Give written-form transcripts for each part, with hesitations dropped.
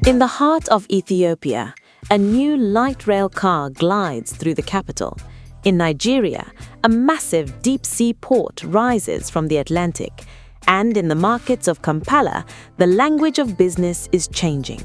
In the heart of Ethiopia, a new light rail car glides through the capital. In Nigeria, a massive deep-sea port rises from the Atlantic. And in the markets of Kampala, the language of business is changing.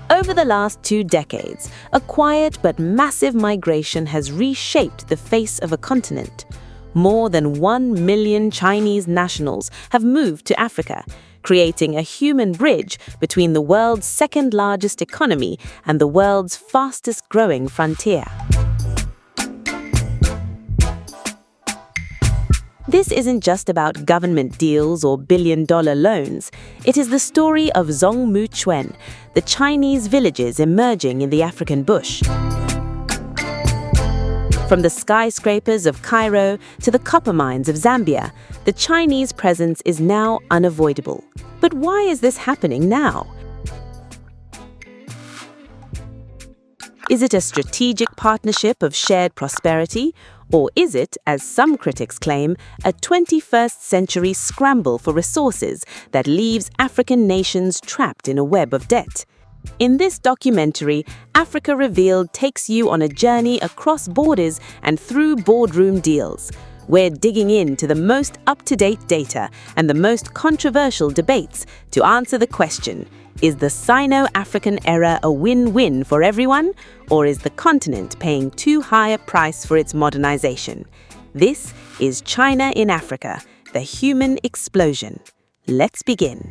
Over the last 2 decades, a quiet but massive migration has reshaped the face of a continent. More than 1 million Chinese nationals have moved to Africa, creating a human bridge between the world's second-largest economy and the world's fastest-growing frontier. This isn't just about government deals or billion-dollar loans. It is the story of Zhongguancun, the Chinese villages emerging in the African bush. From the skyscrapers of Cairo to the copper mines of Zambia, the Chinese presence is now unavoidable. But why is this happening now? Is it a strategic partnership of shared prosperity? Or is it, as some critics claim, a 21st century scramble for resources that leaves African nations trapped in a web of debt? In this documentary, Africa Revealed takes you on a journey across borders and through boardroom deals. We're digging into the most up-to-date data and the most controversial debates to answer the question, is the Sino-African era a win-win for everyone, or is the continent paying too high a price for its modernization? This is China in Africa, the human explosion. Let's begin.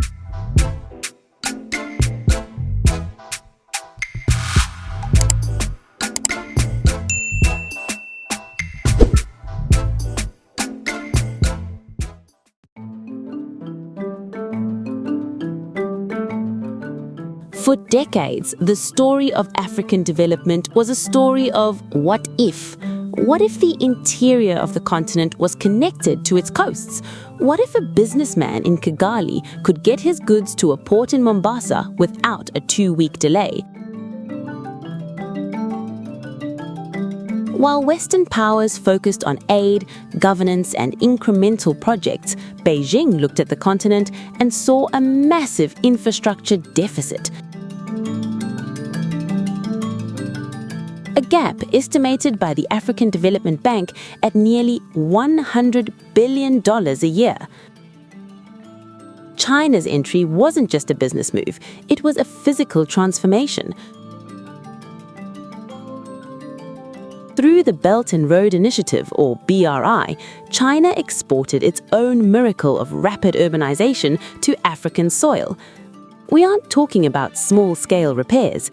For decades, the story of African development was a story of what if? What if the interior of the continent was connected to its coasts? What if a businessman in Kigali could get his goods to a port in Mombasa without a 2-week delay? While Western powers focused on aid, governance, and incremental projects, Beijing looked at the continent and saw a massive infrastructure deficit. A gap estimated by the African Development Bank at nearly $100 billion a year. China's entry wasn't just a business move, it was a physical transformation. Through the Belt and Road Initiative, or BRI, China exported its own miracle of rapid urbanization to African soil. We aren't talking about small-scale repairs.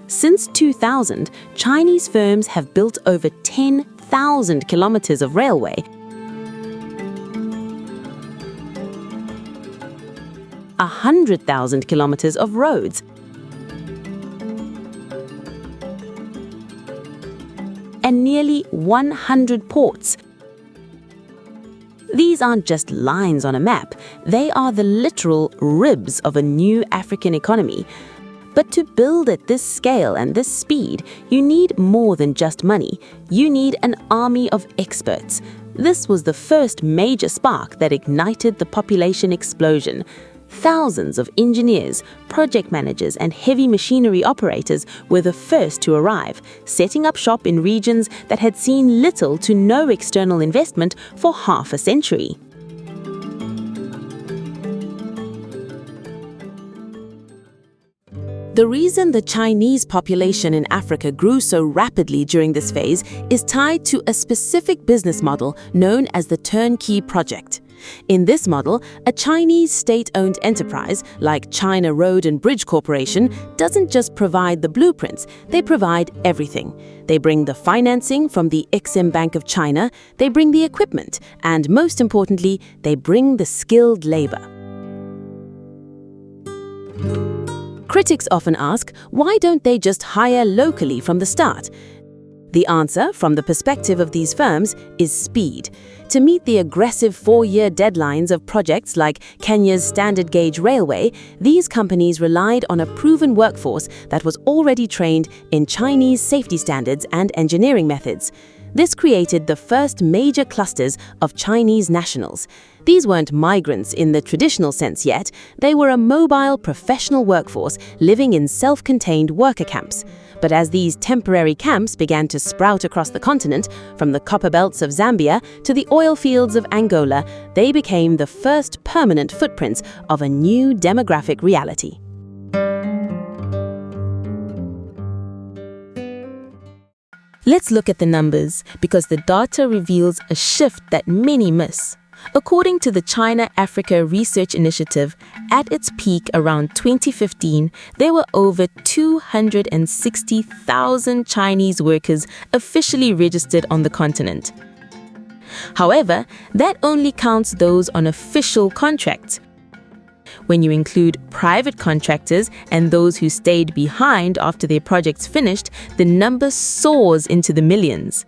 Since 2000, Chinese firms have built over 10,000 kilometers of railway, a 100,000 kilometers of roads, and nearly 100 ports. These aren't just lines on a map, they are the literal ribs of a new African economy. But to build at this scale and this speed, you need more than just money. You need an army of experts. This was the first major spark that ignited the population explosion. Thousands of engineers, project managers, and heavy machinery operators were the first to arrive, setting up shop in regions that had seen little to no external investment for half a century. The reason the Chinese population in Africa grew so rapidly during this phase is tied to a specific business model known as the Turnkey project. In this model, a Chinese state-owned enterprise like China Road and Bridge Corporation doesn't just provide the blueprints, they provide everything. They bring the financing from the Exim Bank of China, they bring the equipment, and most importantly, they bring the skilled labor. Critics often ask, why don't they just hire locally from the start? The answer, from the perspective of these firms, is speed. To meet the aggressive 4-year deadlines of projects like Kenya's Standard Gauge Railway, these companies relied on a proven workforce that was already trained in Chinese safety standards and engineering methods. This created the first major clusters of Chinese nationals. These weren't migrants in the traditional sense yet. They were a mobile professional workforce living in self-contained worker camps. But as these temporary camps began to sprout across the continent, from the copper belts of Zambia to the oil fields of Angola, they became the first permanent footprints of a new demographic reality. Let's look at the numbers, because the data reveals a shift that many miss. According to the China-Africa Research Initiative, at its peak around 2015, there were over 260,000 Chinese workers officially registered on the continent. However, that only counts those on official contracts. When you include private contractors and those who stayed behind after their projects finished, the number soars into the millions.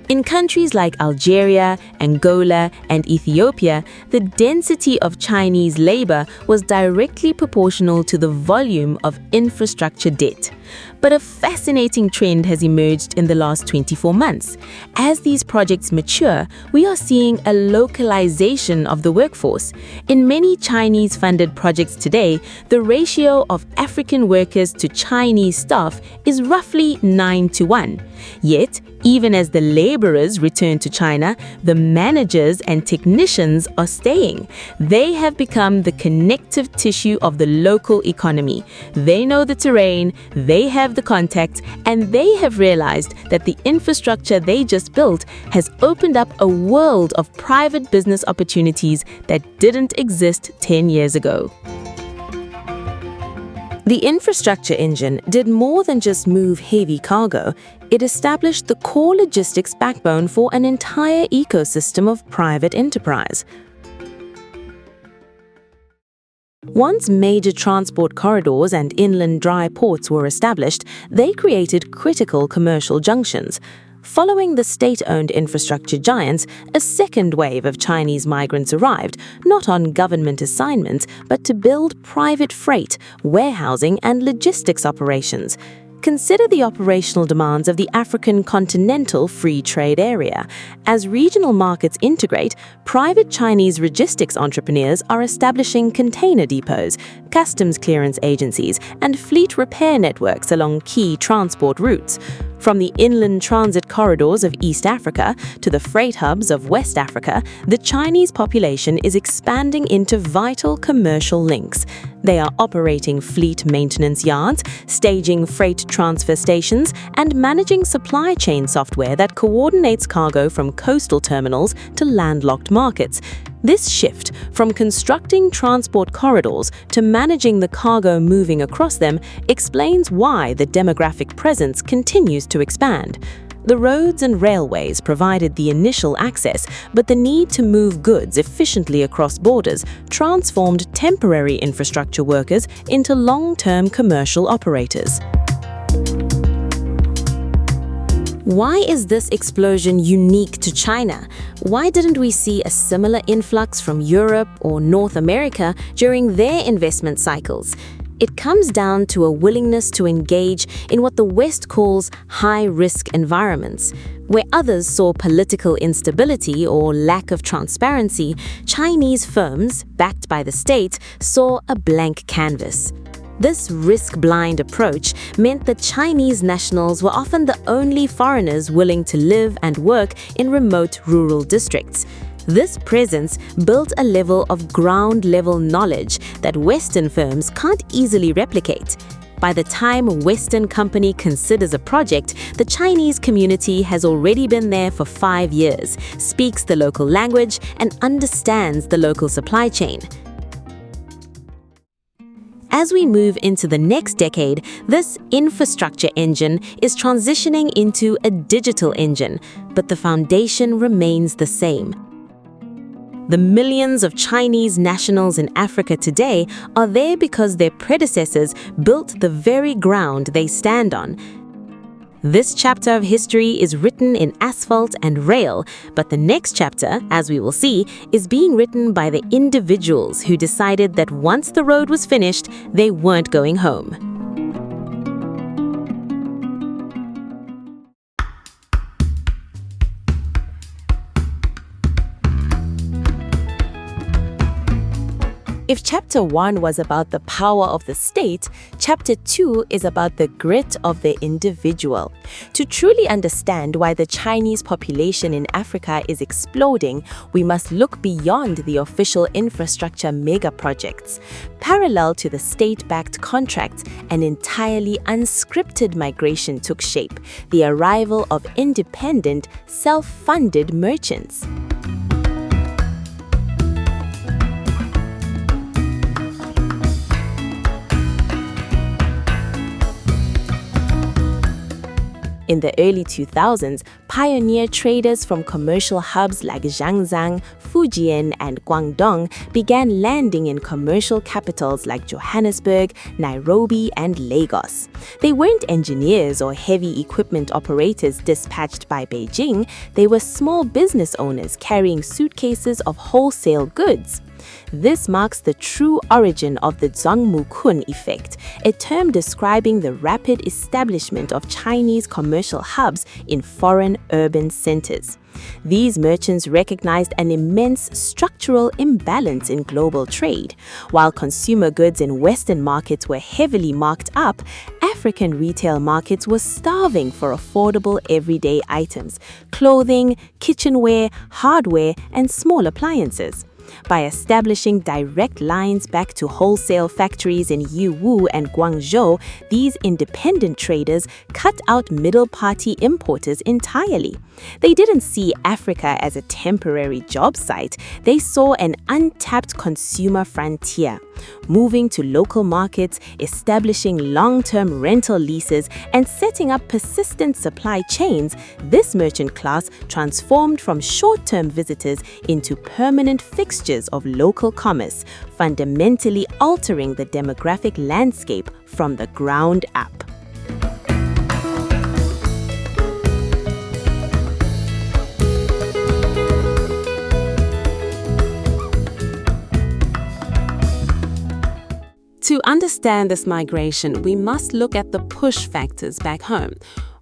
In countries like Algeria, Angola, and Ethiopia, the density of Chinese labor was directly proportional to the volume of infrastructure debt. But a fascinating trend has emerged in the last 24 months. As these projects mature, we are seeing a localization of the workforce. In many Chinese-funded projects today, the ratio of African workers to Chinese staff is roughly 9:1. Yet, even as the laborers return to China, the managers and technicians are staying. They have become the connective tissue of the local economy. They know the terrain, they have the contacts, and they have realized that the infrastructure they just built has opened up a world of private business opportunities that didn't exist 10 years ago. The infrastructure engine did more than just move heavy cargo. It established the core logistics backbone for an entire ecosystem of private enterprise. Once major transport corridors and inland dry ports were established, they created critical commercial junctions. Following the state-owned infrastructure giants, a second wave of Chinese migrants arrived, not on government assignments, but to build private freight, warehousing, and logistics operations. Consider the operational demands of the African continental free trade area. As regional markets integrate, private Chinese logistics entrepreneurs are establishing container depots, customs clearance agencies, and fleet repair networks along key transport routes. From the inland transit corridors of East Africa to the freight hubs of West Africa, the Chinese population is expanding into vital commercial links. They are operating fleet maintenance yards, staging freight transfer stations, and managing supply chain software that coordinates cargo from coastal terminals to landlocked markets. This shift from constructing transport corridors to managing the cargo moving across them explains why the demographic presence continues to expand. The roads and railways provided the initial access, but the need to move goods efficiently across borders transformed temporary infrastructure workers into long-term commercial operators. Why is this explosion unique to China? Why didn't we see a similar influx from Europe or North America during their investment cycles? It comes down to a willingness to engage in what the West calls high-risk environments. Where others saw political instability or lack of transparency, Chinese firms, backed by the state, saw a blank canvas. This risk-blind approach meant that Chinese nationals were often the only foreigners willing to live and work in remote rural districts. This presence built a level of ground-level knowledge that Western firms can't easily replicate. By the time a Western company considers a project, the Chinese community has already been there for 5 years, speaks the local language, and understands the local supply chain. As we move into the next decade, this infrastructure engine is transitioning into a digital engine, but the foundation remains the same. The millions of Chinese nationals in Africa today are there because their predecessors built the very ground they stand on. This chapter of history is written in asphalt and rail, but the next chapter, as we will see, is being written by the individuals who decided that once the road was finished, they weren't going home. If Chapter 1 was about the power of the state, Chapter 2 is about the grit of the individual. To truly understand why the Chinese population in Africa is exploding, we must look beyond the official infrastructure megaprojects. Parallel to the state-backed contracts, an entirely unscripted migration took shape, the arrival of independent, self-funded merchants. In the early 2000s, pioneer traders from commercial hubs like Zhangzhang, Fujian, and Guangdong began landing in commercial capitals like Johannesburg, Nairobi, and Lagos. They weren't engineers or heavy equipment operators dispatched by Beijing, they were small business owners carrying suitcases of wholesale goods. This marks the true origin of the Zhongguancun effect, a term describing the rapid establishment of Chinese commercial hubs in foreign urban centers. These merchants recognized an immense structural imbalance in global trade. While consumer goods in Western markets were heavily marked up, African retail markets were starving for affordable everyday items: clothing, kitchenware, hardware, and small appliances. By establishing direct lines back to wholesale factories in Yiwu and Guangzhou, these independent traders cut out middle-party importers entirely. They didn't see Africa as a temporary job site, they saw an untapped consumer frontier. Moving to local markets, establishing long-term rental leases, and setting up persistent supply chains, this merchant class transformed from short-term visitors into permanent fixtures of local commerce, fundamentally altering the demographic landscape from the ground up. To understand this migration, we must look at the push factors back home.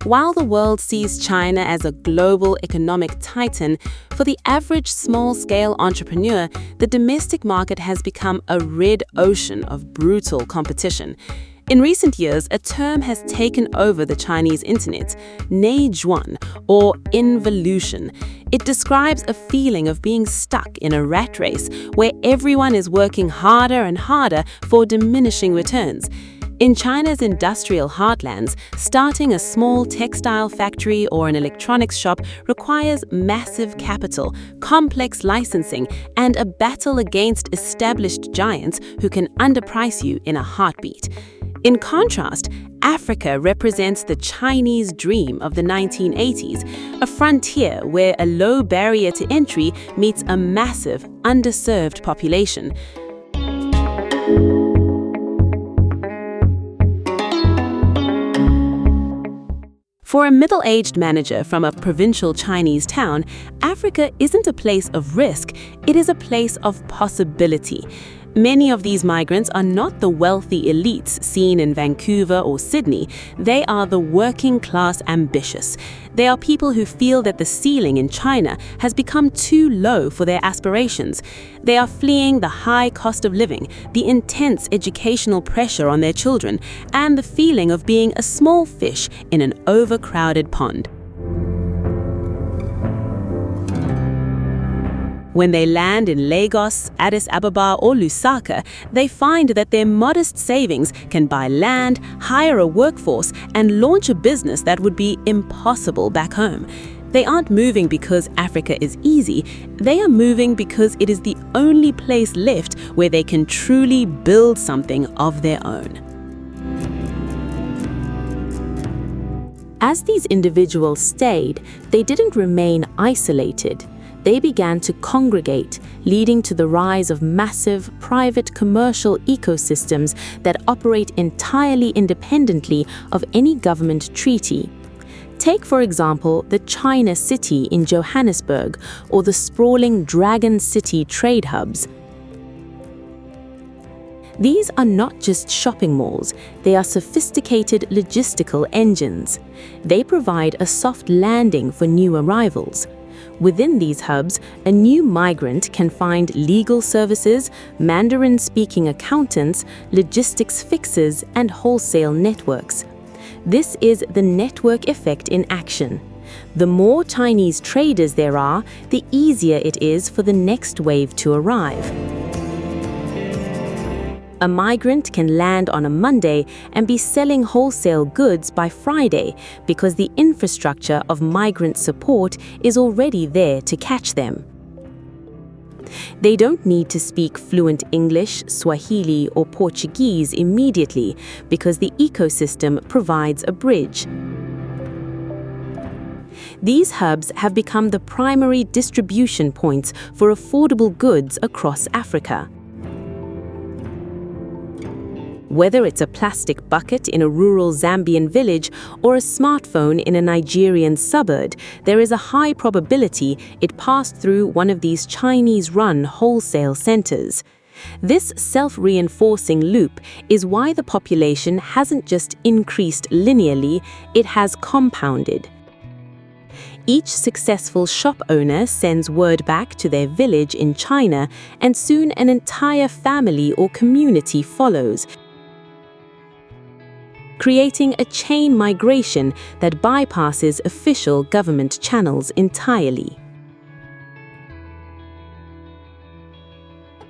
While the world sees China as a global economic titan, for the average small-scale entrepreneur, the domestic market has become a red ocean of brutal competition. In recent years, a term has taken over the Chinese internet, Neijuan, or Involution. It describes a feeling of being stuck in a rat race where everyone is working harder and harder for diminishing returns. In China's industrial heartlands, starting a small textile factory or an electronics shop requires massive capital, complex licensing, and a battle against established giants who can underprice you in a heartbeat. In contrast, Africa represents the Chinese dream of the 1980s, a frontier where a low barrier to entry meets a massive, underserved population. For a middle-aged manager from a provincial Chinese town, Africa isn't a place of risk, it is a place of possibility. Many of these migrants are not the wealthy elites seen in Vancouver or Sydney. They are the working-class ambitious. They are people who feel that the ceiling in China has become too low for their aspirations. They are fleeing the high cost of living, the intense educational pressure on their children, and the feeling of being a small fish in an overcrowded pond. When they land in Lagos, Addis Ababa, or Lusaka, they find that their modest savings can buy land, hire a workforce, and launch a business that would be impossible back home. They aren't moving because Africa is easy, they are moving because it is the only place left where they can truly build something of their own. As these individuals stayed, they didn't remain isolated. They began to congregate, leading to the rise of massive private commercial ecosystems that operate entirely independently of any government treaty. Take, for example, the China City in Johannesburg or the sprawling Dragon City trade hubs. These are not just shopping malls, they are sophisticated logistical engines. They provide a soft landing for new arrivals. Within these hubs, a new migrant can find legal services, Mandarin-speaking accountants, logistics fixers, and wholesale networks. This is the network effect in action. The more Chinese traders there are, the easier it is for the next wave to arrive. A migrant can land on a Monday and be selling wholesale goods by Friday because the infrastructure of migrant support is already there to catch them. They don't need to speak fluent English, Swahili, or Portuguese immediately because the ecosystem provides a bridge. These hubs have become the primary distribution points for affordable goods across Africa. Whether it's a plastic bucket in a rural Zambian village or a smartphone in a Nigerian suburb, there is a high probability it passed through one of these Chinese-run wholesale centers. This self-reinforcing loop is why the population hasn't just increased linearly, it has compounded. Each successful shop owner sends word back to their village in China, and soon an entire family or community follows, creating a chain migration that bypasses official government channels entirely.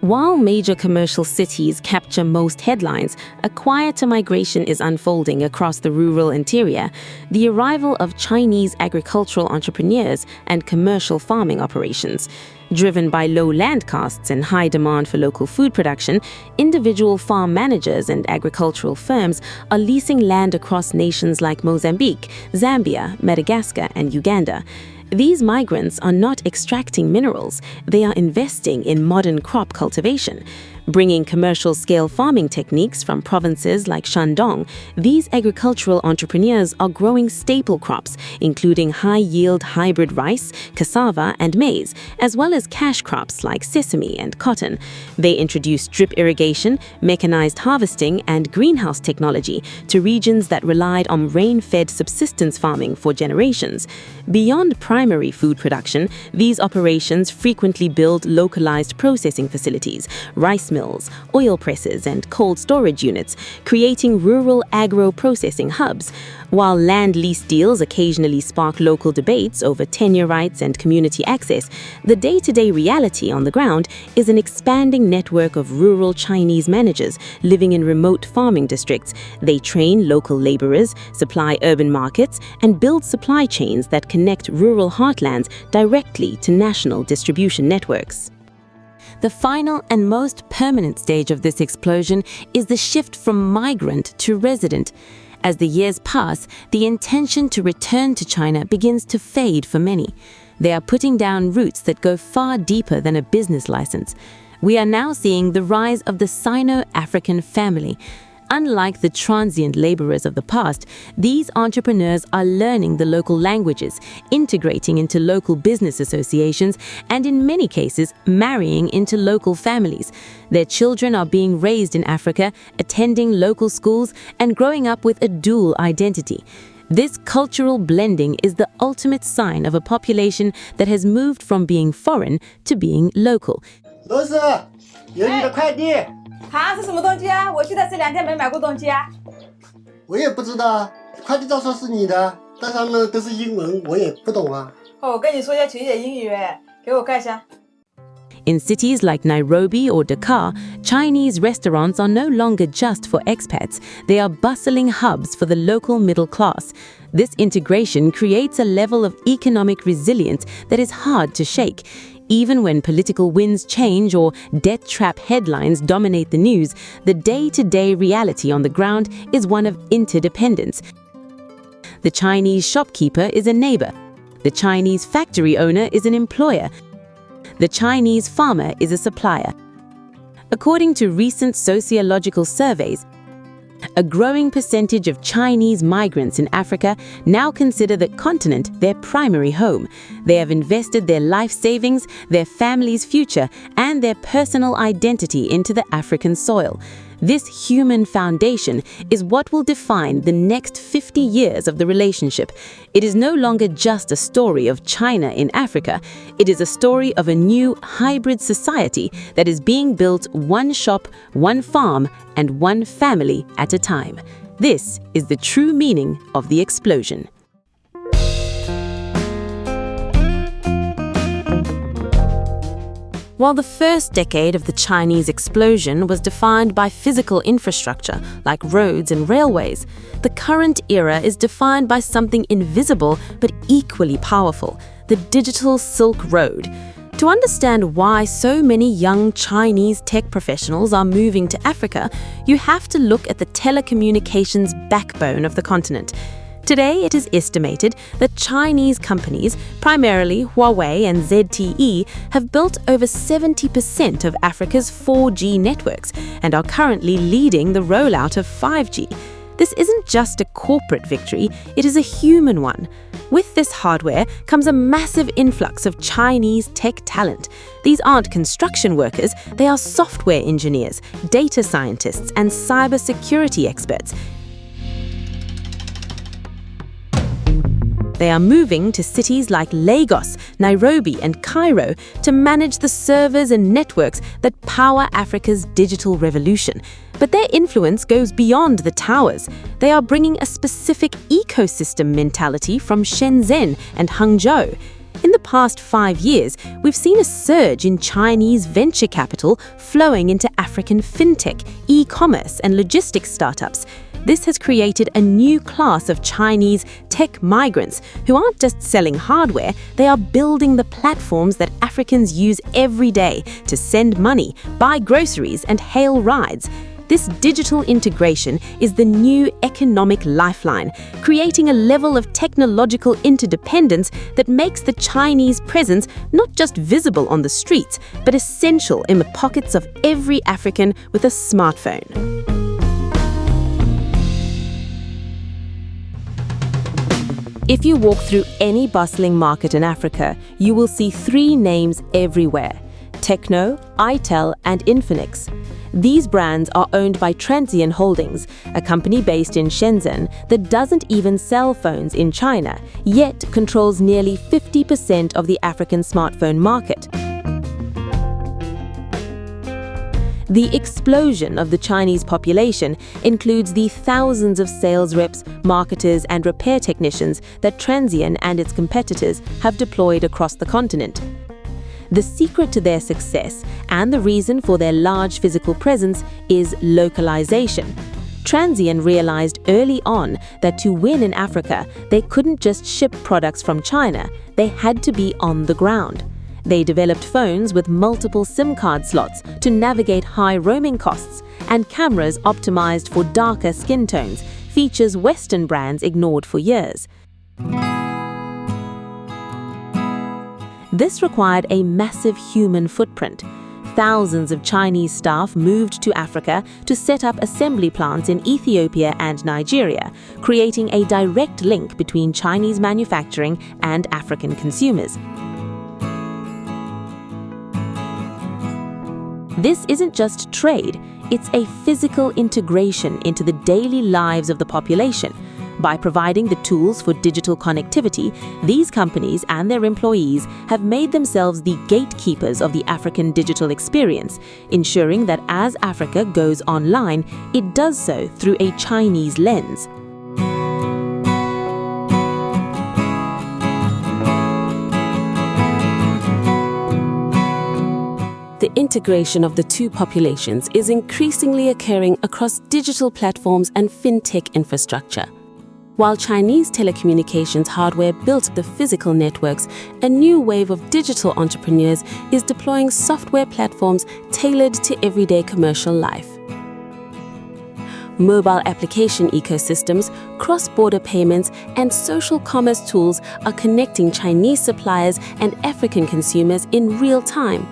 While major commercial cities capture most headlines, a quieter migration is unfolding across the rural interior. The arrival of Chinese agricultural entrepreneurs and commercial farming operations. Driven by low land costs and high demand for local food production, individual farm managers and agricultural firms are leasing land across nations like Mozambique, Zambia, Madagascar, and Uganda. These migrants are not extracting minerals, they are investing in modern crop cultivation. Bringing commercial-scale farming techniques from provinces like Shandong, these agricultural entrepreneurs are growing staple crops, including high-yield hybrid rice, cassava, and maize, as well as cash crops like sesame and cotton. They introduce drip irrigation, mechanized harvesting, and greenhouse technology to regions that relied on rain-fed subsistence farming for generations. Beyond primary food production, these operations frequently build localized processing facilities, rice mills, oil presses, and cold storage units, creating rural agro-processing hubs. While land lease deals occasionally spark local debates over tenure rights and community access, the day-to-day reality on the ground is an expanding network of rural Chinese managers living in remote farming districts. They train local laborers, supply urban markets, and build supply chains that connect rural heartlands directly to national distribution networks. The final and most permanent stage of this explosion is the shift from migrant to resident. As the years pass, the intention to return to China begins to fade for many. They are putting down roots that go far deeper than a business license. We are now seeing the rise of the Sino-African family. Unlike the transient laborers of the past, these entrepreneurs are learning the local languages, integrating into local business associations, and in many cases, marrying into local families. Their children are being raised in Africa, attending local schools, and growing up with a dual identity. This cultural blending is the ultimate sign of a population that has moved from being foreign to being local. 罗斯，有你的快递。啊，是什么东西啊？我记得这2天没买过东西啊。我也不知道，快递照说是你的，但上面都是英文，我也不懂啊。我跟你说一下学英语，给我看一下。In cities like Nairobi or Dakar, Chinese restaurants are no longer just for expats. They are bustling hubs for the local middle class. This integration creates a level of economic resilience that is hard to shake. Even when political winds change or debt trap headlines dominate the news, the day-to-day reality on the ground is one of interdependence. The Chinese shopkeeper is a neighbor. The Chinese factory owner is an employer. The Chinese farmer is a supplier. According to recent sociological surveys, a growing percentage of Chinese migrants in Africa now consider the continent their primary home. They have invested their life savings, their family's future, and their personal identity into the African soil. This human foundation is what will define the next 50 years of the relationship. It is no longer just a story of China in Africa. It is a story of a new hybrid society that is being built one shop, one farm, and one family at a time. This is the true meaning of the explosion. While the first decade of the Chinese explosion was defined by physical infrastructure like roads and railways, the current era is defined by something invisible but equally powerful, the digital Silk Road. To understand why so many young Chinese tech professionals are moving to Africa, you have to look at the telecommunications backbone of the continent. Today, it is estimated that Chinese companies, primarily Huawei and ZTE, have built over 70% of Africa's 4G networks and are currently leading the rollout of 5G. This isn't just a corporate victory, it is a human one. With this hardware comes a massive influx of Chinese tech talent. These aren't construction workers, they are software engineers, data scientists, and cybersecurity experts. They are moving to cities like Lagos, Nairobi, and Cairo to manage the servers and networks that power Africa's digital revolution. But their influence goes beyond the towers. They are bringing a specific ecosystem mentality from Shenzhen and Hangzhou. In the past 5 years, we've seen a surge in Chinese venture capital flowing into African fintech, e-commerce, and logistics startups. This has created a new class of Chinese tech migrants who aren't just selling hardware, they are building the platforms that Africans use every day to send money, buy groceries, and hail rides. This digital integration is the new economic lifeline, creating a level of technological interdependence that makes the Chinese presence not just visible on the streets, but essential in the pockets of every African with a smartphone. If you walk through any bustling market in Africa, you will see 3 names everywhere: Tecno, Itel, and Infinix. These brands are owned by Transient Holdings, a company based in Shenzhen that doesn't even sell phones in China, yet controls nearly 50% of the African smartphone market. The explosion of the Chinese population includes the thousands of sales reps, marketers, and repair technicians that Transsion and its competitors have deployed across the continent. The secret to their success and the reason for their large physical presence is localization. Transsion realized early on that to win in Africa, they couldn't just ship products from China, they had to be on the ground. They developed phones with multiple SIM card slots to navigate high roaming costs and cameras optimized for darker skin tones, features Western brands ignored for years. This required a massive human footprint. Thousands of Chinese staff moved to Africa to set up assembly plants in Ethiopia and Nigeria, creating a direct link between Chinese manufacturing and African consumers. This isn't just trade, it's a physical integration into the daily lives of the population. By providing the tools for digital connectivity, these companies and their employees have made themselves the gatekeepers of the African digital experience, ensuring that as Africa goes online, it does so through a Chinese lens. The integration of the two populations is increasingly occurring across digital platforms and fintech infrastructure. While Chinese telecommunications hardware built the physical networks, a new wave of digital entrepreneurs is deploying software platforms tailored to everyday commercial life. Mobile application ecosystems, cross-border payments, and social commerce tools are connecting Chinese suppliers and African consumers in real time.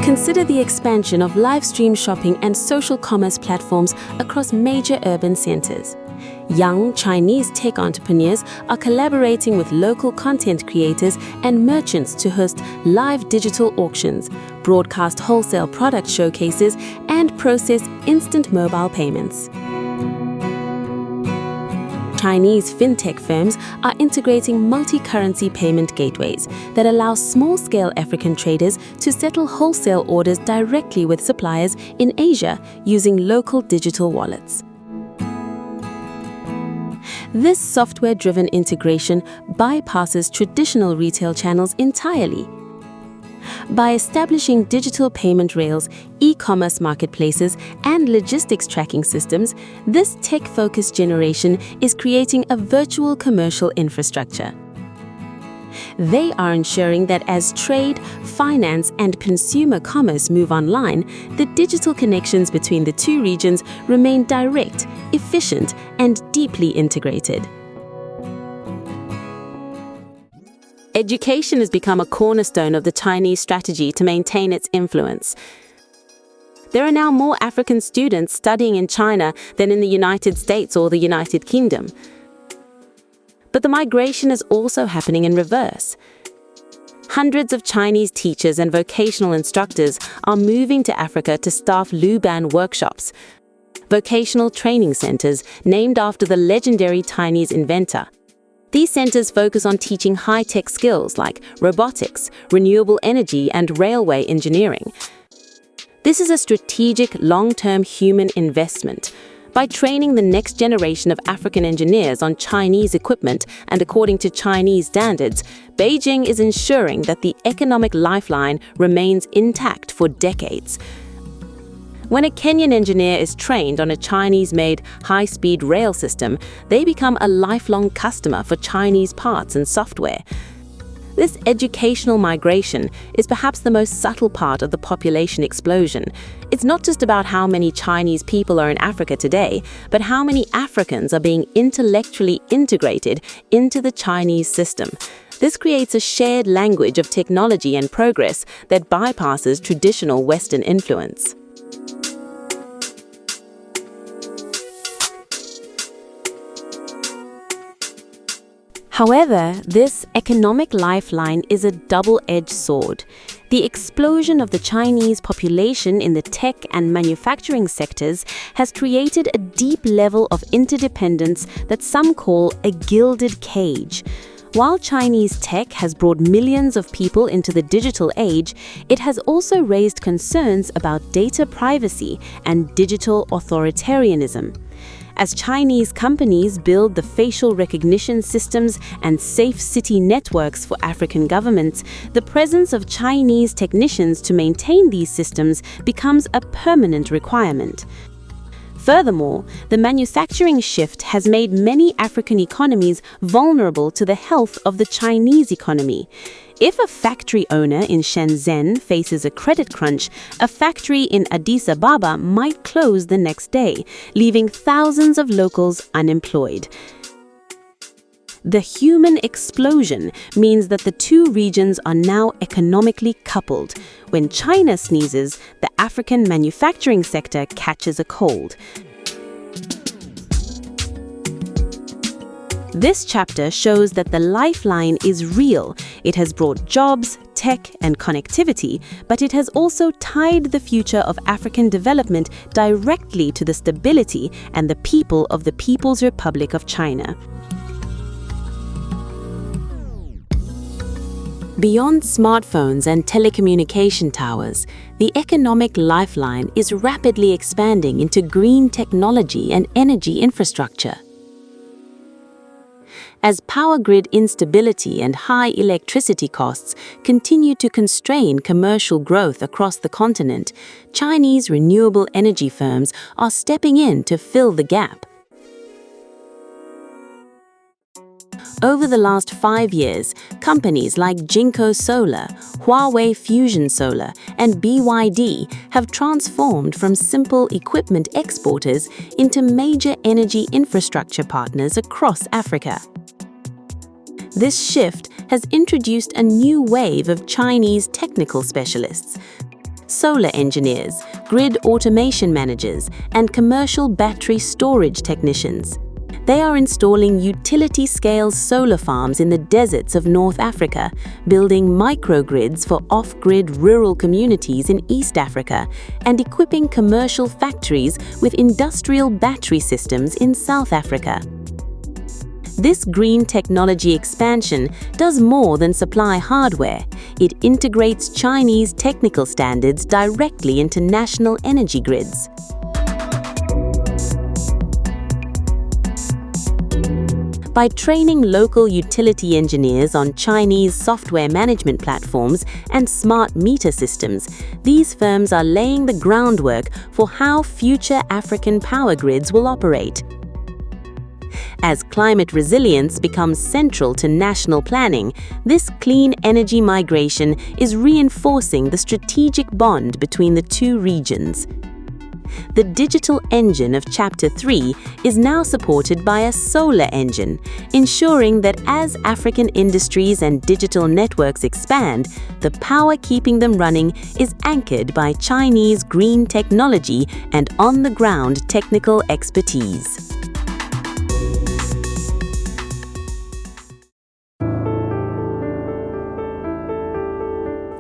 Consider the expansion of live stream shopping and social commerce platforms across major urban centers. Young Chinese tech entrepreneurs are collaborating with local content creators and merchants to host live digital auctions, broadcast wholesale product showcases, and process instant mobile payments. Chinese fintech firms are integrating multi-currency payment gateways that allow small-scale African traders to settle wholesale orders directly with suppliers in Asia using local digital wallets. This software-driven integration bypasses traditional retail channels entirely. By establishing digital payment rails, e-commerce marketplaces, and logistics tracking systems, this tech-focused generation is creating a virtual commercial infrastructure. They are ensuring that as trade, finance, and consumer commerce move online, the digital connections between the two regions remain direct, efficient, and deeply integrated. Education has become a cornerstone of the Chinese strategy to maintain its influence. There are now more African students studying in China than in the United States or the United Kingdom. But the migration is also happening in reverse. Hundreds of Chinese teachers and vocational instructors are moving to Africa to staff Luban workshops, vocational training centers named after the legendary Chinese inventor. These centers focus on teaching high-tech skills like robotics, renewable energy, and railway engineering. This is a strategic, long-term human investment. By training the next generation of African engineers on Chinese equipment and according to Chinese standards, Beijing is ensuring that the economic lifeline remains intact for decades. When a Kenyan engineer is trained on a Chinese-made high-speed rail system, they become a lifelong customer for Chinese parts and software. This educational migration is perhaps the most subtle part of the population explosion. It's not just about how many Chinese people are in Africa today, but how many Africans are being intellectually integrated into the Chinese system. This creates a shared language of technology and progress that bypasses traditional Western influence. However, this economic lifeline is a double-edged sword. The explosion of the Chinese population in the tech and manufacturing sectors has created a deep level of interdependence that some call a gilded cage. While Chinese tech has brought millions of people into the digital age, it has also raised concerns about data privacy and digital authoritarianism. As Chinese companies build the facial recognition systems and safe city networks for African governments, the presence of Chinese technicians to maintain these systems becomes a permanent requirement. Furthermore, the manufacturing shift has made many African economies vulnerable to the health of the Chinese economy. If a factory owner in Shenzhen faces a credit crunch, a factory in Addis Ababa might close the next day, leaving thousands of locals unemployed. The human explosion means that the two regions are now economically coupled. When China sneezes, the African manufacturing sector catches a cold. This chapter shows that the lifeline is real. It has brought jobs, tech, and connectivity, but it has also tied the future of African development directly to the stability and the people of the People's Republic of China. Beyond smartphones and telecommunication towers, the economic lifeline is rapidly expanding into green technology and energy infrastructure. As power grid instability and high electricity costs continue to constrain commercial growth across the continent, Chinese renewable energy firms are stepping in to fill the gap. Over the last 5 years, companies like Jinko Solar, Huawei Fusion Solar, and BYD have transformed from simple equipment exporters into major energy infrastructure partners across Africa. This shift has introduced a new wave of Chinese technical specialists, solar engineers, grid automation managers, and commercial battery storage technicians. They are installing utility-scale solar farms in the deserts of North Africa, building microgrids for off-grid rural communities in East Africa, and equipping commercial factories with industrial battery systems in South Africa. This green technology expansion does more than supply hardware. It integrates Chinese technical standards directly into national energy grids. By training local utility engineers on Chinese software management platforms and smart meter systems, these firms are laying the groundwork for how future African power grids will operate. As climate resilience becomes central to national planning, this clean energy migration is reinforcing the strategic bond between the two regions. The digital engine of Chapter 3 is now supported by a solar engine, ensuring that as African industries and digital networks expand, the power keeping them running is anchored by Chinese green technology and on-the-ground technical expertise.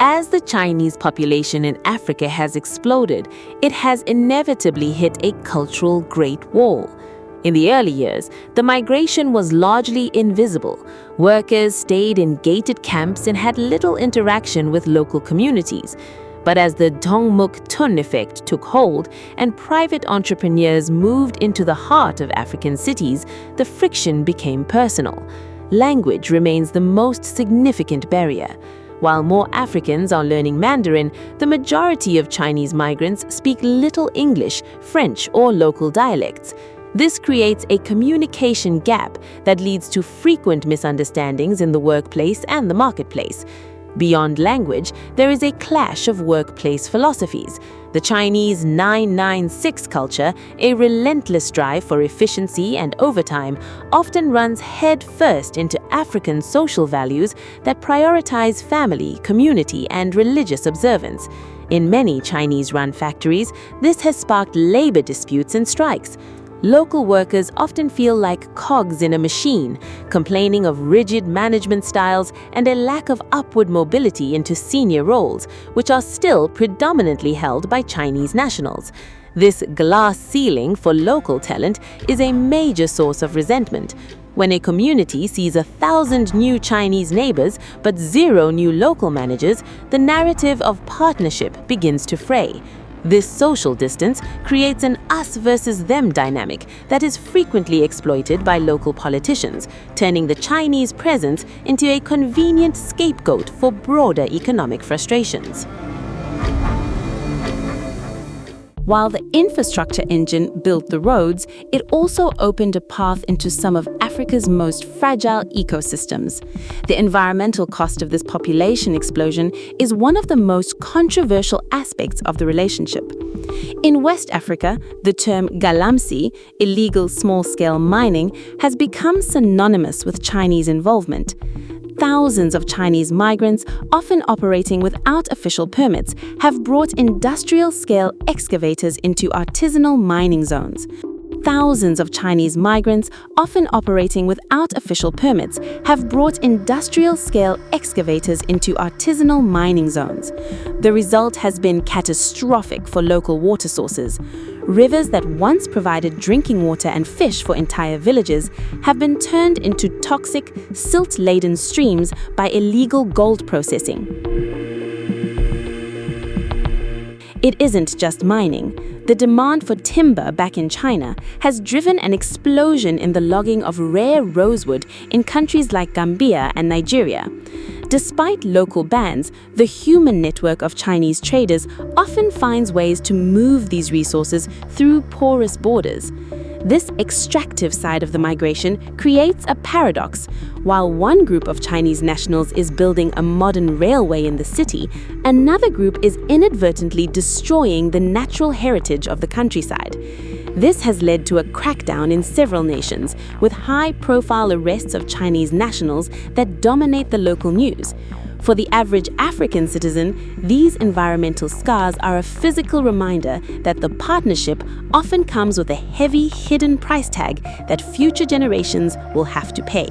As the Chinese population in Africa has exploded, it has inevitably hit a cultural Great Wall. In the early years, the migration was largely invisible. Workers stayed in gated camps and had little interaction with local communities. But as the Zhongguancun effect took hold and private entrepreneurs moved into the heart of African cities, the friction became personal. Language remains the most significant barrier. While more Africans are learning Mandarin, the majority of Chinese migrants speak little English, French, or local dialects. This creates a communication gap that leads to frequent misunderstandings in the workplace and the marketplace. Beyond language, there is a clash of workplace philosophies. The Chinese 996 culture, a relentless drive for efficiency and overtime, often runs headfirst into African social values that prioritize family, community, and religious observance. In many Chinese-run factories, this has sparked labor disputes and strikes. Local workers often feel like cogs in a machine, complaining of rigid management styles and a lack of upward mobility into senior roles, which are still predominantly held by Chinese nationals. This glass ceiling for local talent is a major source of resentment. When a community sees 1,000 new Chinese neighbors but 0 new local managers, the narrative of partnership begins to fray. This social distance creates an us versus them dynamic that is frequently exploited by local politicians, turning the Chinese presence into a convenient scapegoat for broader economic frustrations. While the infrastructure engine built the roads, it also opened a path into some of Africa's most fragile ecosystems. The environmental cost of this population explosion is one of the most controversial aspects of the relationship. In West Africa, the term Galamsey, illegal small-scale mining, has become synonymous with Chinese involvement. Thousands of Chinese migrants, often operating without official permits, have brought industrial-scale excavators into artisanal mining zones. Thousands of Chinese migrants, often operating without official permits, have brought industrial-scale excavators into artisanal mining zones. The result has been catastrophic for local water sources. Rivers that once provided drinking water and fish for entire villages have been turned into toxic, silt-laden streams by illegal gold processing. It isn't just mining. The demand for timber back in China has driven an explosion in the logging of rare rosewood in countries like Zambia and Nigeria. Despite local bans, the human network of Chinese traders often finds ways to move these resources through porous borders. This extractive side of the migration creates a paradox. While one group of Chinese nationals is building a modern railway in the city, another group is inadvertently destroying the natural heritage of the countryside. This has led to a crackdown in several nations, with high-profile arrests of Chinese nationals that dominate the local news. For the average African citizen, these environmental scars are a physical reminder that the partnership often comes with a heavy hidden price tag that future generations will have to pay.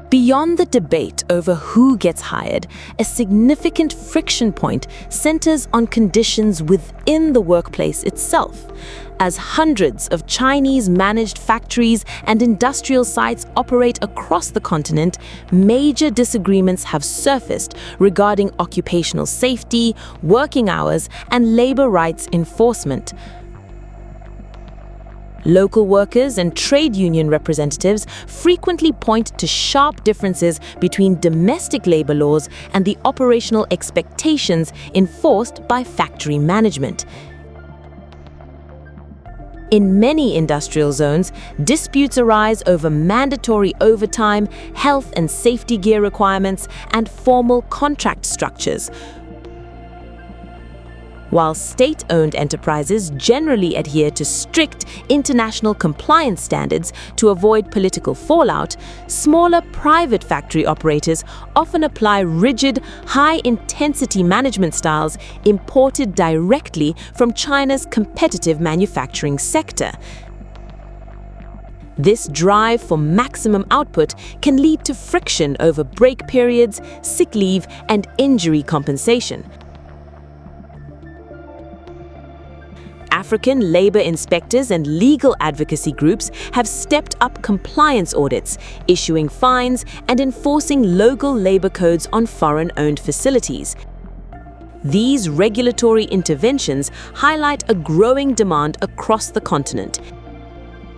Beyond the debate over who gets hired, a significant friction point centers on conditions within the workplace itself. As hundreds of Chinese-managed factories and industrial sites operate across the continent, major disagreements have surfaced regarding occupational safety, working hours, and labor rights enforcement. Local workers and trade union representatives frequently point to sharp differences between domestic labor laws and the operational expectations enforced by factory management. In many industrial zones, disputes arise over mandatory overtime, health and safety gear requirements, and formal contract structures. While state-owned enterprises generally adhere to strict international compliance standards to avoid political fallout, smaller private factory operators often apply rigid, high-intensity management styles imported directly from China's competitive manufacturing sector. This drive for maximum output can lead to friction over break periods, sick leave, and injury compensation. African labor inspectors and legal advocacy groups have stepped up compliance audits, issuing fines and enforcing local labor codes on foreign-owned facilities. These regulatory interventions highlight a growing demand across the continent.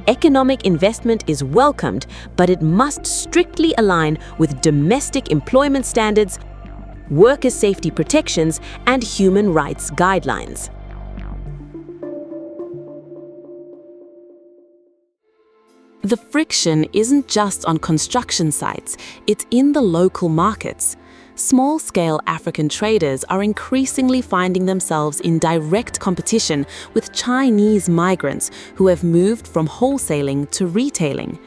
Economic investment is welcomed, but it must strictly align with domestic employment standards, worker safety protections, and human rights guidelines. The friction isn't just on construction sites, it's in the local markets. Small-scale African traders are increasingly finding themselves in direct competition with Chinese migrants who have moved from wholesaling to retailing.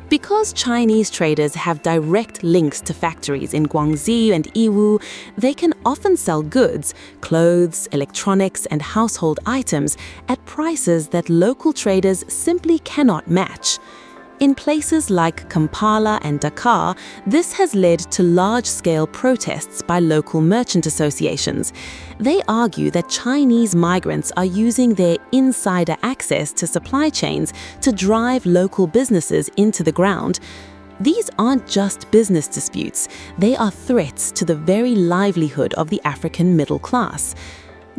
Because Chinese traders have direct links to factories in Guangxi and Yiwu, they can often sell goods, clothes, electronics, and household items at prices that local traders simply cannot match. In places like Kampala and Dakar, this has led to large-scale protests by local merchant associations. They argue that Chinese migrants are using their insider access to supply chains to drive local businesses into the ground. These aren't just business disputes, they are threats to the very livelihood of the African middle class.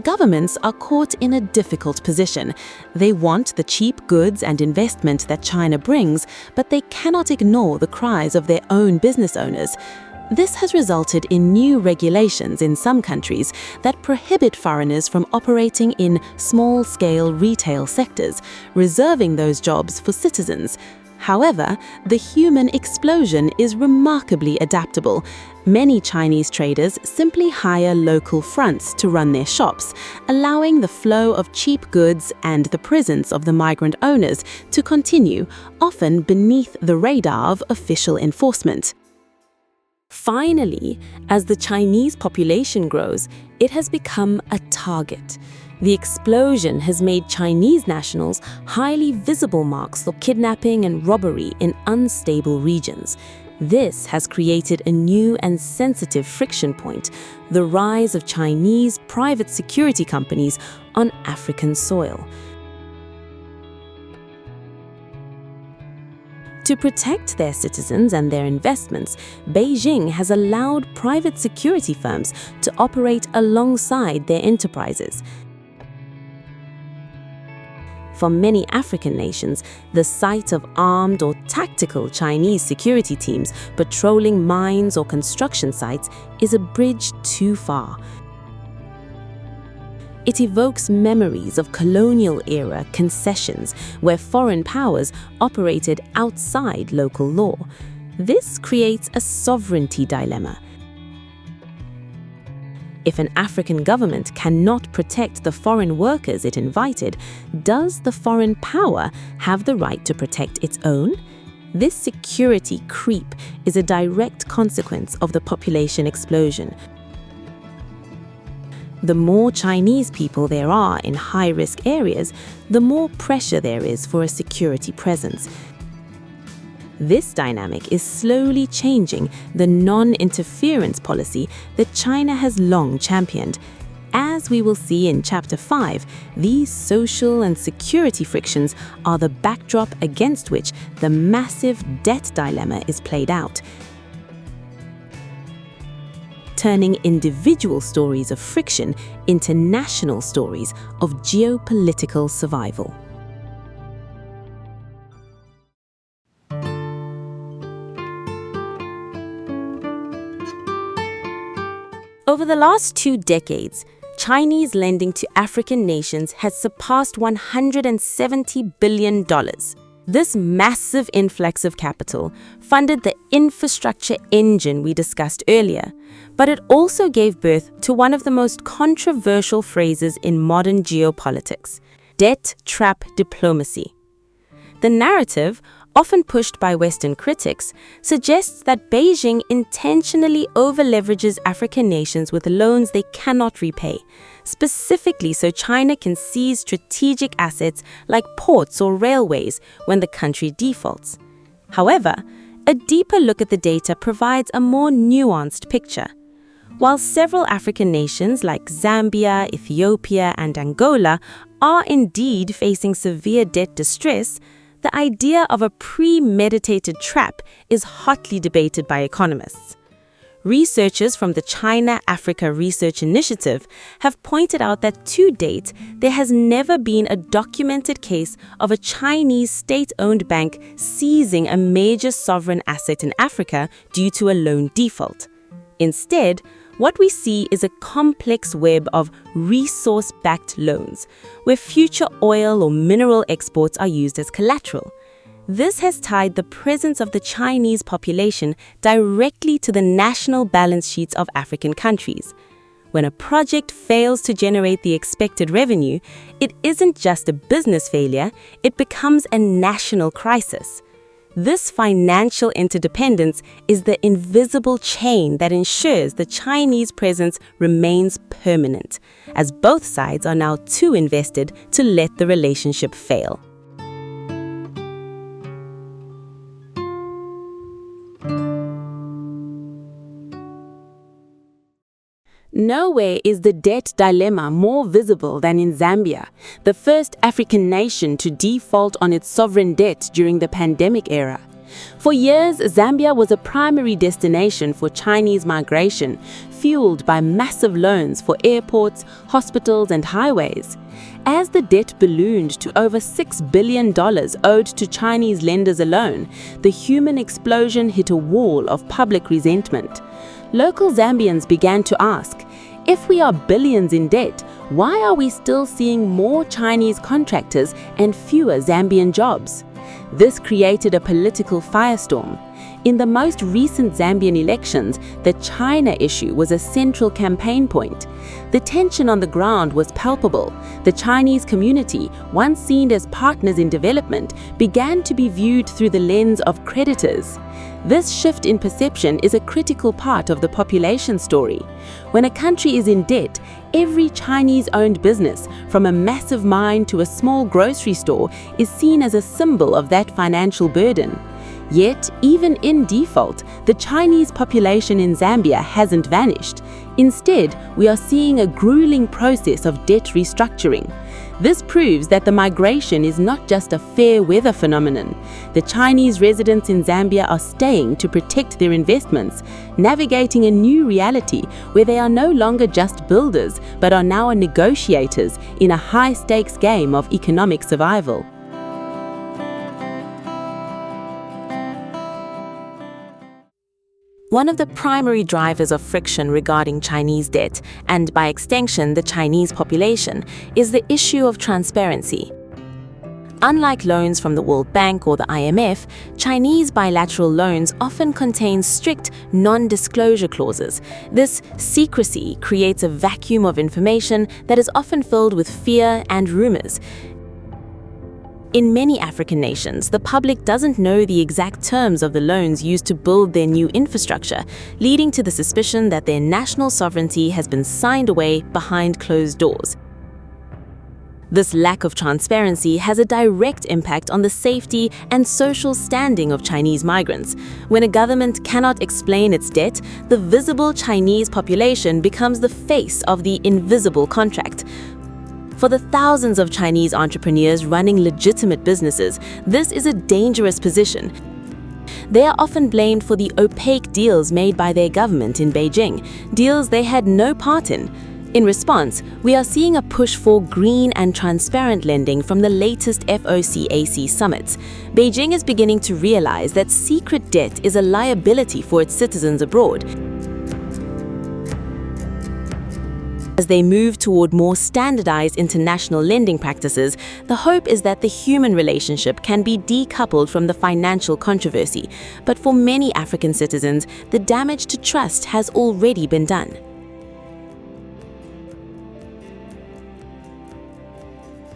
Governments are caught in a difficult position. They want the cheap goods and investment that China brings, but they cannot ignore the cries of their own business owners. This has resulted in new regulations in some countries that prohibit foreigners from operating in small-scale retail sectors, reserving those jobs for citizens. However, the human explosion is remarkably adaptable. Many Chinese traders simply hire local fronts to run their shops, allowing the flow of cheap goods and the presence of the migrant owners to continue, often beneath the radar of official enforcement. Finally, as the Chinese population grows, it has become a target. The explosion has made Chinese nationals highly visible marks for kidnapping and robbery in unstable regions. This has created a new and sensitive friction point, the rise of Chinese private security companies on African soil. To protect their citizens and their investments, Beijing has allowed private security firms to operate alongside their enterprises. For many African nations, the sight of armed or tactical Chinese security teams patrolling mines or construction sites is a bridge too far. It evokes memories of colonial-era concessions where foreign powers operated outside local law. This creates a sovereignty dilemma. If an African government cannot protect the foreign workers it invited, does the foreign power have the right to protect its own? This security creep is a direct consequence of the population explosion. The more Chinese people there are in high-risk areas, the more pressure there is for a security presence. This dynamic is slowly changing the non-interference policy that China has long championed. As we will see in Chapter 5, these social and security frictions are the backdrop against which the massive debt dilemma is played out, turning individual stories of friction into national stories of geopolitical survival. Over the last 2 decades, Chinese lending to African nations has surpassed $170 billion. This massive influx of capital funded the infrastructure engine we discussed earlier, but it also gave birth to one of the most controversial phrases in modern geopolitics: debt trap diplomacy. The narrative, often pushed by Western critics, suggests that Beijing intentionally over-leverages African nations with loans they cannot repay, specifically so China can seize strategic assets like ports or railways when the country defaults. However, a deeper look at the data provides a more nuanced picture. While several African nations like Zambia, Ethiopia, and Angola are indeed facing severe debt distress, the idea of a premeditated trap is hotly debated by economists. Researchers from the China-Africa Research Initiative have pointed out that to date, there has never been a documented case of a Chinese state-owned bank seizing a major sovereign asset in Africa due to a loan default. Instead, what we see is a complex web of resource-backed loans, where future oil or mineral exports are used as collateral. This has tied the presence of the Chinese population directly to the national balance sheets of African countries. When a project fails to generate the expected revenue, it isn't just a business failure, it becomes a national crisis. This financial interdependence is the invisible chain that ensures the Chinese presence remains permanent, as both sides are now too invested to let the relationship fail. Nowhere is the debt dilemma more visible than in Zambia, the first African nation to default on its sovereign debt during the pandemic era. For years, Zambia was a primary destination for Chinese migration, fueled by massive loans for airports, hospitals, and highways. As the debt ballooned to over $6 billion owed to Chinese lenders alone, the human explosion hit a wall of public resentment. Local Zambians began to ask, if we are billions in debt, why are we still seeing more Chinese contractors and fewer Zambian jobs? This created a political firestorm. In the most recent Zambian elections, the China issue was a central campaign point. The tension on the ground was palpable. The Chinese community, once seen as partners in development, began to be viewed through the lens of creditors. This shift in perception is a critical part of the population story. When a country is in debt, every Chinese-owned business, from a massive mine to a small grocery store, is seen as a symbol of that financial burden. Yet, even in default, the Chinese population in Zambia hasn't vanished. Instead, we are seeing a grueling process of debt restructuring. This proves that the migration is not just a fair weather phenomenon. The Chinese residents in Zambia are staying to protect their investments, navigating a new reality where they are no longer just builders, but are now negotiators in a high-stakes game of economic survival. One of the primary drivers of friction regarding Chinese debt, and by extension the Chinese population, is the issue of transparency. Unlike loans from the World Bank or the IMF, Chinese bilateral loans often contain strict non-disclosure clauses. This secrecy creates a vacuum of information that is often filled with fear and rumors. In many African nations, the public doesn't know the exact terms of the loans used to build their new infrastructure, leading to the suspicion that their national sovereignty has been signed away behind closed doors. This lack of transparency has a direct impact on the safety and social standing of Chinese migrants. When a government cannot explain its debt, the visible Chinese population becomes the face of the invisible contract. For the thousands of Chinese entrepreneurs running legitimate businesses, this is a dangerous position. They are often blamed for the opaque deals made by their government in Beijing, deals they had no part in. In response, we are seeing a push for green and transparent lending from the latest FOCAC summits. Beijing is beginning to realize that secret debt is a liability for its citizens abroad. As they move toward more standardized international lending practices, the hope is that the human relationship can be decoupled from the financial controversy. But for many African citizens, the damage to trust has already been done.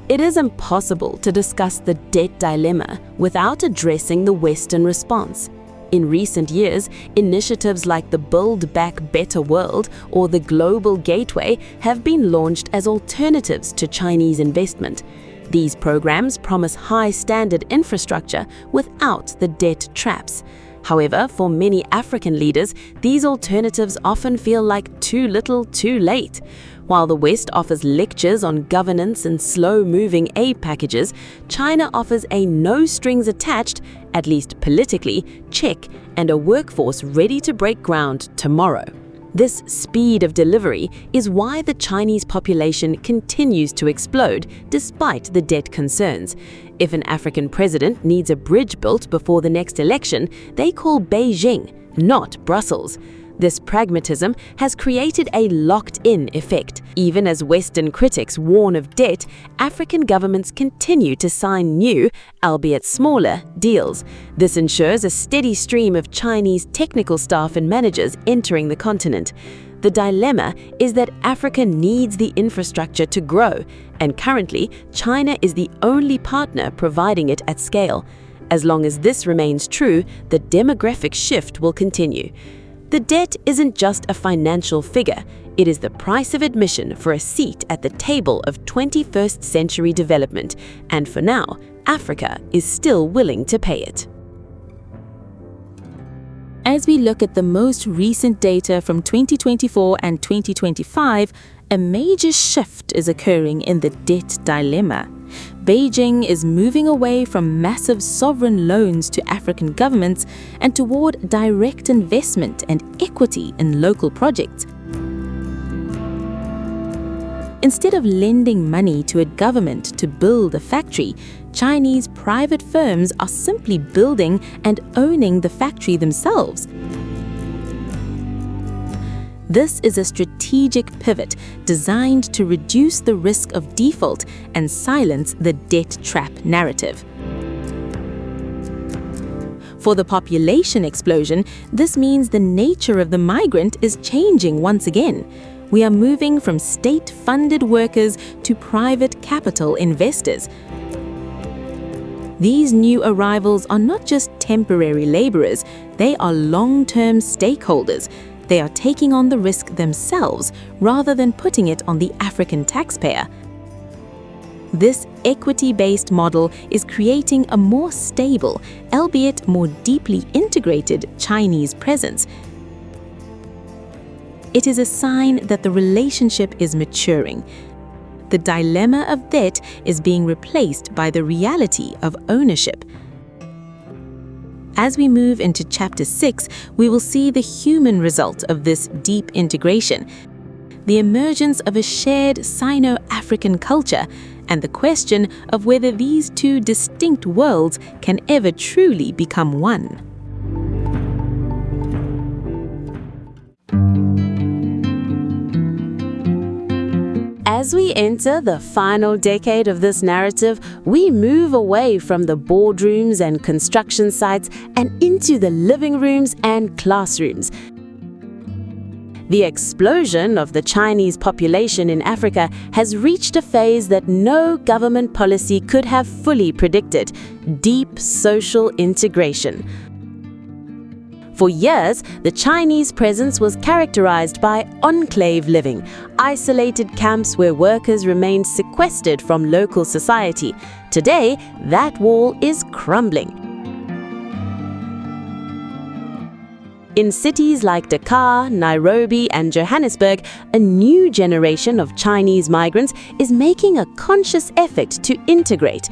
It is impossible to discuss the debt dilemma without addressing the Western response. In recent years, initiatives like the Build Back Better World or the Global Gateway have been launched as alternatives to Chinese investment. These programs promise high-standard infrastructure without the debt traps. However, for many African leaders, these alternatives often feel like too little, too late. While the West offers lectures on governance and slow-moving aid packages, China offers a no-strings-attached, at least politically, check and a workforce ready to break ground tomorrow. This speed of delivery is why the Chinese population continues to explode despite the debt concerns. If an African president needs a bridge built before the next election, they call Beijing, not Brussels. This pragmatism has created a locked-in effect. Even as Western critics warn of debt, African governments continue to sign new, albeit smaller, deals. This ensures a steady stream of Chinese technical staff and managers entering the continent. The dilemma is that Africa needs the infrastructure to grow, and currently, China is the only partner providing it at scale. As long as this remains true, the demographic shift will continue. The debt isn't just a financial figure, it is the price of admission for a seat at the table of 21st century development, and for now, Africa is still willing to pay it. As we look at the most recent data from 2024 and 2025, a major shift is occurring in the debt dilemma. Beijing is moving away from massive sovereign loans to African governments and toward direct investment and equity in local projects. Instead of lending money to a government to build a factory, Chinese private firms are simply building and owning the factory themselves. This is a strategic pivot designed to reduce the risk of default and silence the debt trap narrative. For the population explosion, this means the nature of the migrant is changing once again. We are moving from state-funded workers to private capital investors. These new arrivals are not just temporary laborers, they are long-term stakeholders. They are taking on the risk themselves rather than putting it on the African taxpayer. This equity-based model is creating a more stable, albeit more deeply integrated Chinese presence. It is a sign that the relationship is maturing. The dilemma of debt is being replaced by the reality of ownership. As we move into Chapter 6, we will see the human result of this deep integration, the emergence of a shared Sino-African culture, and the question of whether these two distinct worlds can ever truly become one. As we enter the final decade of this narrative, we move away from the boardrooms and construction sites and into the living rooms and classrooms. The explosion of the Chinese population in Africa has reached a phase that no government policy could have fully predicted: deep social integration. For years, the Chinese presence was characterized by enclave living, isolated camps where workers remained sequestered from local society. Today, that wall is crumbling. In cities like Dakar, Nairobi, and Johannesburg, a new generation of Chinese migrants is making a conscious effort to integrate.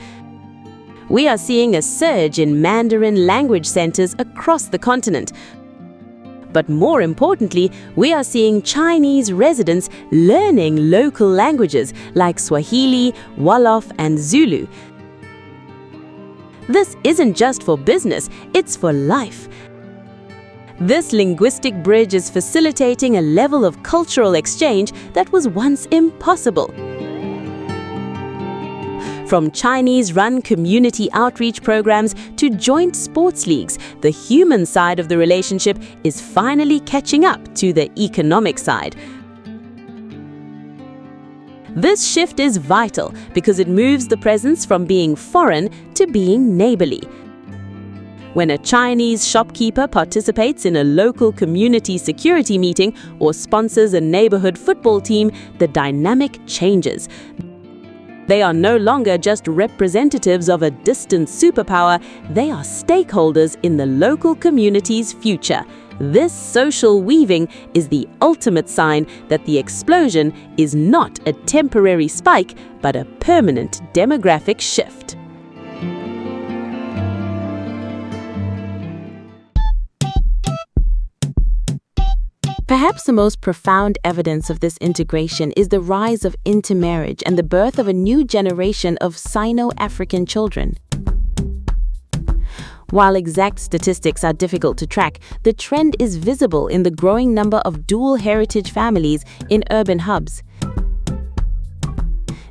We are seeing a surge in Mandarin language centers across the continent. But more importantly, we are seeing Chinese residents learning local languages like Swahili, Wolof, and Zulu. This isn't just for business, it's for life. This linguistic bridge is facilitating a level of cultural exchange that was once impossible. From Chinese-run community outreach programs to joint sports leagues, the human side of the relationship is finally catching up to the economic side. This shift is vital because it moves the presence from being foreign to being neighborly. When a Chinese shopkeeper participates in a local community security meeting or sponsors a neighborhood football team, the dynamic changes. They are no longer just representatives of a distant superpower, they are stakeholders in the local community's future. This social weaving is the ultimate sign that the explosion is not a temporary spike, but a permanent demographic shift. Perhaps the most profound evidence of this integration is the rise of intermarriage and the birth of a new generation of Sino-African children. While exact statistics are difficult to track, the trend is visible in the growing number of dual heritage families in urban hubs.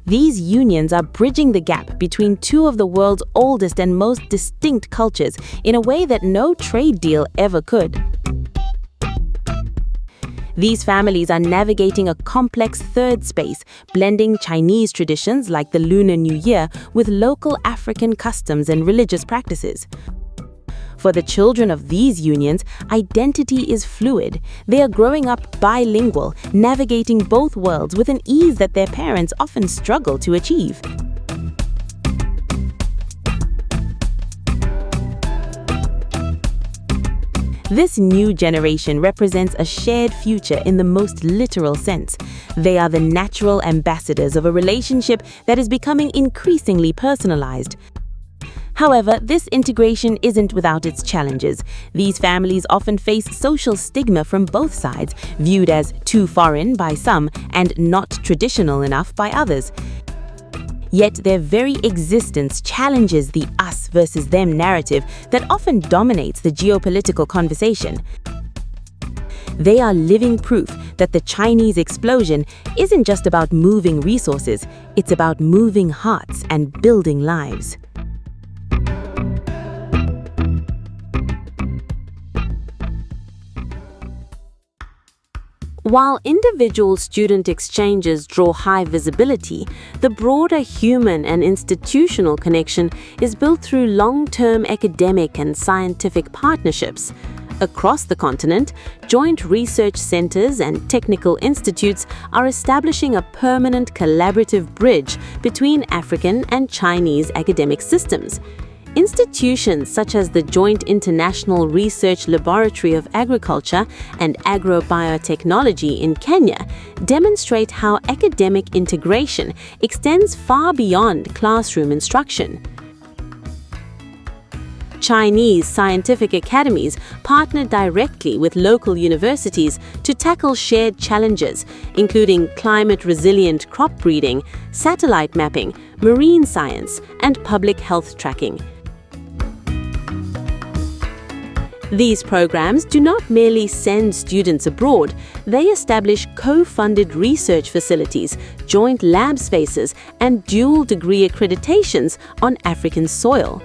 These unions are bridging the gap between two of the world's oldest and most distinct cultures in a way that no trade deal ever could. These families are navigating a complex third space, blending Chinese traditions like the Lunar New Year with local African customs and religious practices. For the children of these unions, identity is fluid. They are growing up bilingual, navigating both worlds with an ease that their parents often struggle to achieve. This new generation represents a shared future in the most literal sense. They are the natural ambassadors of a relationship that is becoming increasingly personalized. However, this integration isn't without its challenges. These families often face social stigma from both sides, viewed as too foreign by some and not traditional enough by others. Yet their very existence challenges the us versus them narrative that often dominates the geopolitical conversation. They are living proof that the Chinese explosion isn't just about moving resources, it's about moving hearts and building lives. While individual student exchanges draw high visibility, the broader human and institutional connection is built through long-term academic and scientific partnerships. Across the continent, joint research centers and technical institutes are establishing a permanent collaborative bridge between African and Chinese academic systems. Institutions such as the Joint International Research Laboratory of Agriculture and Agrobiotechnology in Kenya demonstrate how academic integration extends far beyond classroom instruction. Chinese scientific academies partner directly with local universities to tackle shared challenges, including climate-resilient crop breeding, satellite mapping, marine science, and public health tracking. These programs do not merely send students abroad, they establish co-funded research facilities, joint lab spaces, and dual degree accreditations on African soil.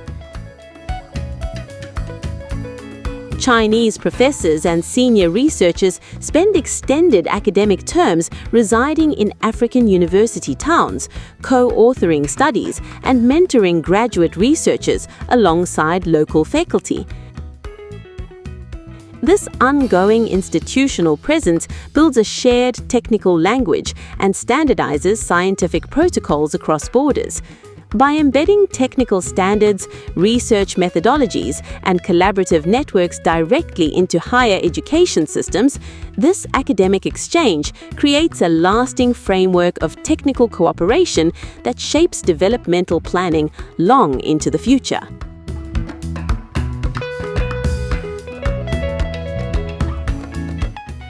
Chinese professors and senior researchers spend extended academic terms residing in African university towns, co-authoring studies and mentoring graduate researchers alongside local faculty. This ongoing institutional presence builds a shared technical language and standardizes scientific protocols across borders. By embedding technical standards, research methodologies, and collaborative networks directly into higher education systems, this academic exchange creates a lasting framework of technical cooperation that shapes developmental planning long into the future.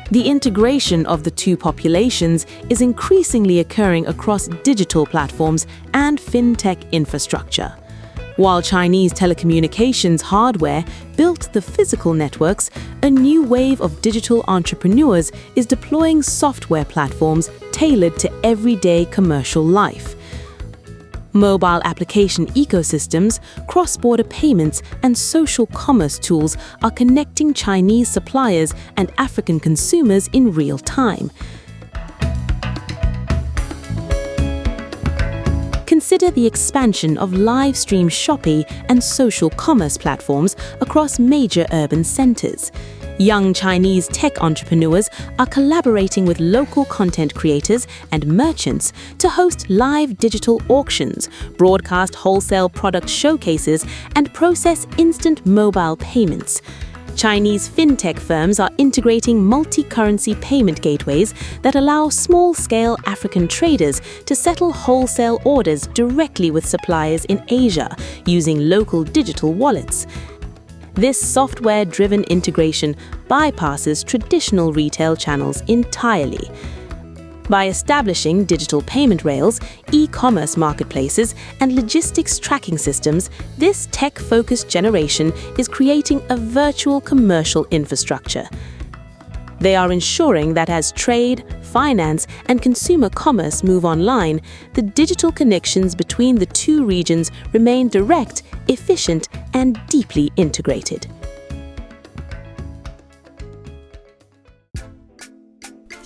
The integration of the two populations is increasingly occurring across digital platforms and fintech infrastructure. While Chinese telecommunications hardware built the physical networks, a new wave of digital entrepreneurs is deploying software platforms tailored to everyday commercial life. Mobile application ecosystems, cross-border payments, and social commerce tools are connecting Chinese suppliers and African consumers in real time. Consider the expansion of live stream shopping and social commerce platforms across major urban centers. Young Chinese tech entrepreneurs are collaborating with local content creators and merchants to host live digital auctions, broadcast wholesale product showcases, and process instant mobile payments. Chinese fintech firms are integrating multi-currency payment gateways that allow small-scale African traders to settle wholesale orders directly with suppliers in Asia using local digital wallets. This software-driven integration bypasses traditional retail channels entirely. By establishing digital payment rails, e-commerce marketplaces, and logistics tracking systems, this tech-focused generation is creating a virtual commercial infrastructure. They are ensuring that as trade, finance, and consumer commerce move online, the digital connections between the two regions remain direct, efficient, and deeply integrated.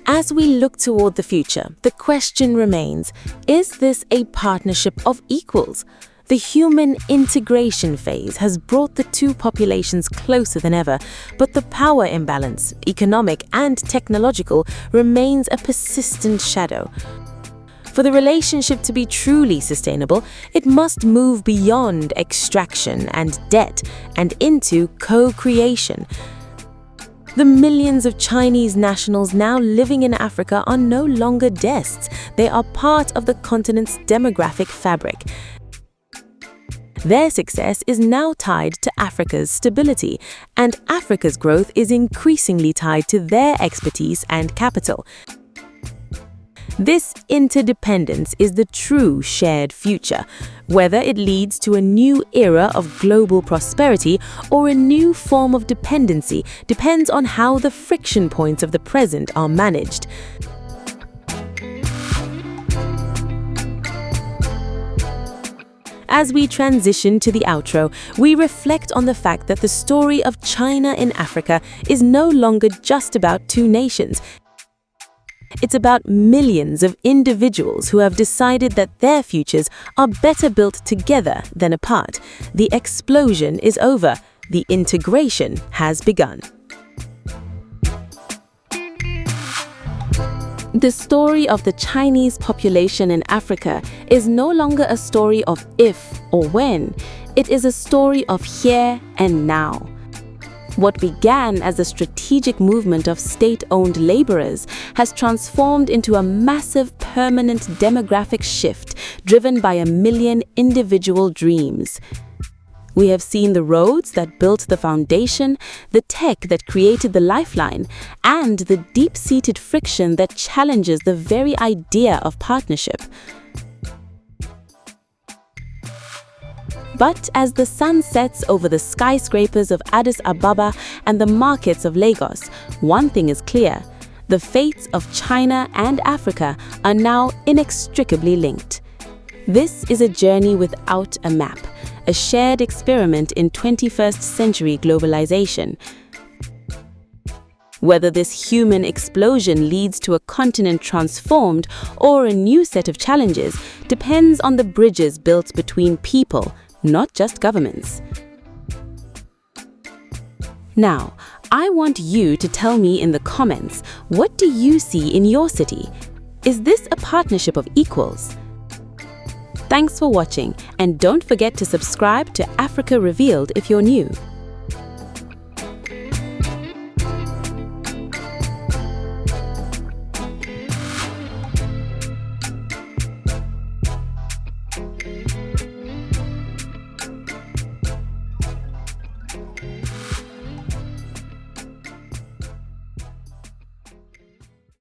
As we look toward the future, the question remains, is this a partnership of equals? The human integration phase has brought the two populations closer than ever, but the power imbalance, economic and technological, remains a persistent shadow. For the relationship to be truly sustainable, it must move beyond extraction and debt and into co-creation. The millions of Chinese nationals now living in Africa are no longer guests. They are part of the continent's demographic fabric. Their success is now tied to Africa's stability, and Africa's growth is increasingly tied to their expertise and capital. This interdependence is the true shared future. Whether it leads to a new era of global prosperity or a new form of dependency depends on how the friction points of the present are managed. As we transition to the outro, we reflect on the fact that the story of China in Africa is no longer just about two nations. It's about millions of individuals who have decided that their futures are better built together than apart. The explosion is over. The integration has begun. The story of the Chinese population in Africa is no longer a story of if or when. It is a story of here and now. What began as a strategic movement of state-owned laborers has transformed into a massive permanent demographic shift driven by 1 million individual dreams. We have seen the roads that built the foundation, the tech that created the lifeline, and the deep-seated friction that challenges the very idea of partnership. But as the sun sets over the skyscrapers of Addis Ababa and the markets of Lagos, one thing is clear: the fates of China and Africa are now inextricably linked. This is a journey without a map, a shared experiment in 21st century globalization. Whether this human explosion leads to a continent transformed or a new set of challenges depends on the bridges built between people, not just governments. Now, I want you to tell me in the comments, what do you see in your city? Is this a partnership of equals? Thanks for watching, and don't forget to subscribe to Africa Revealed if you're new.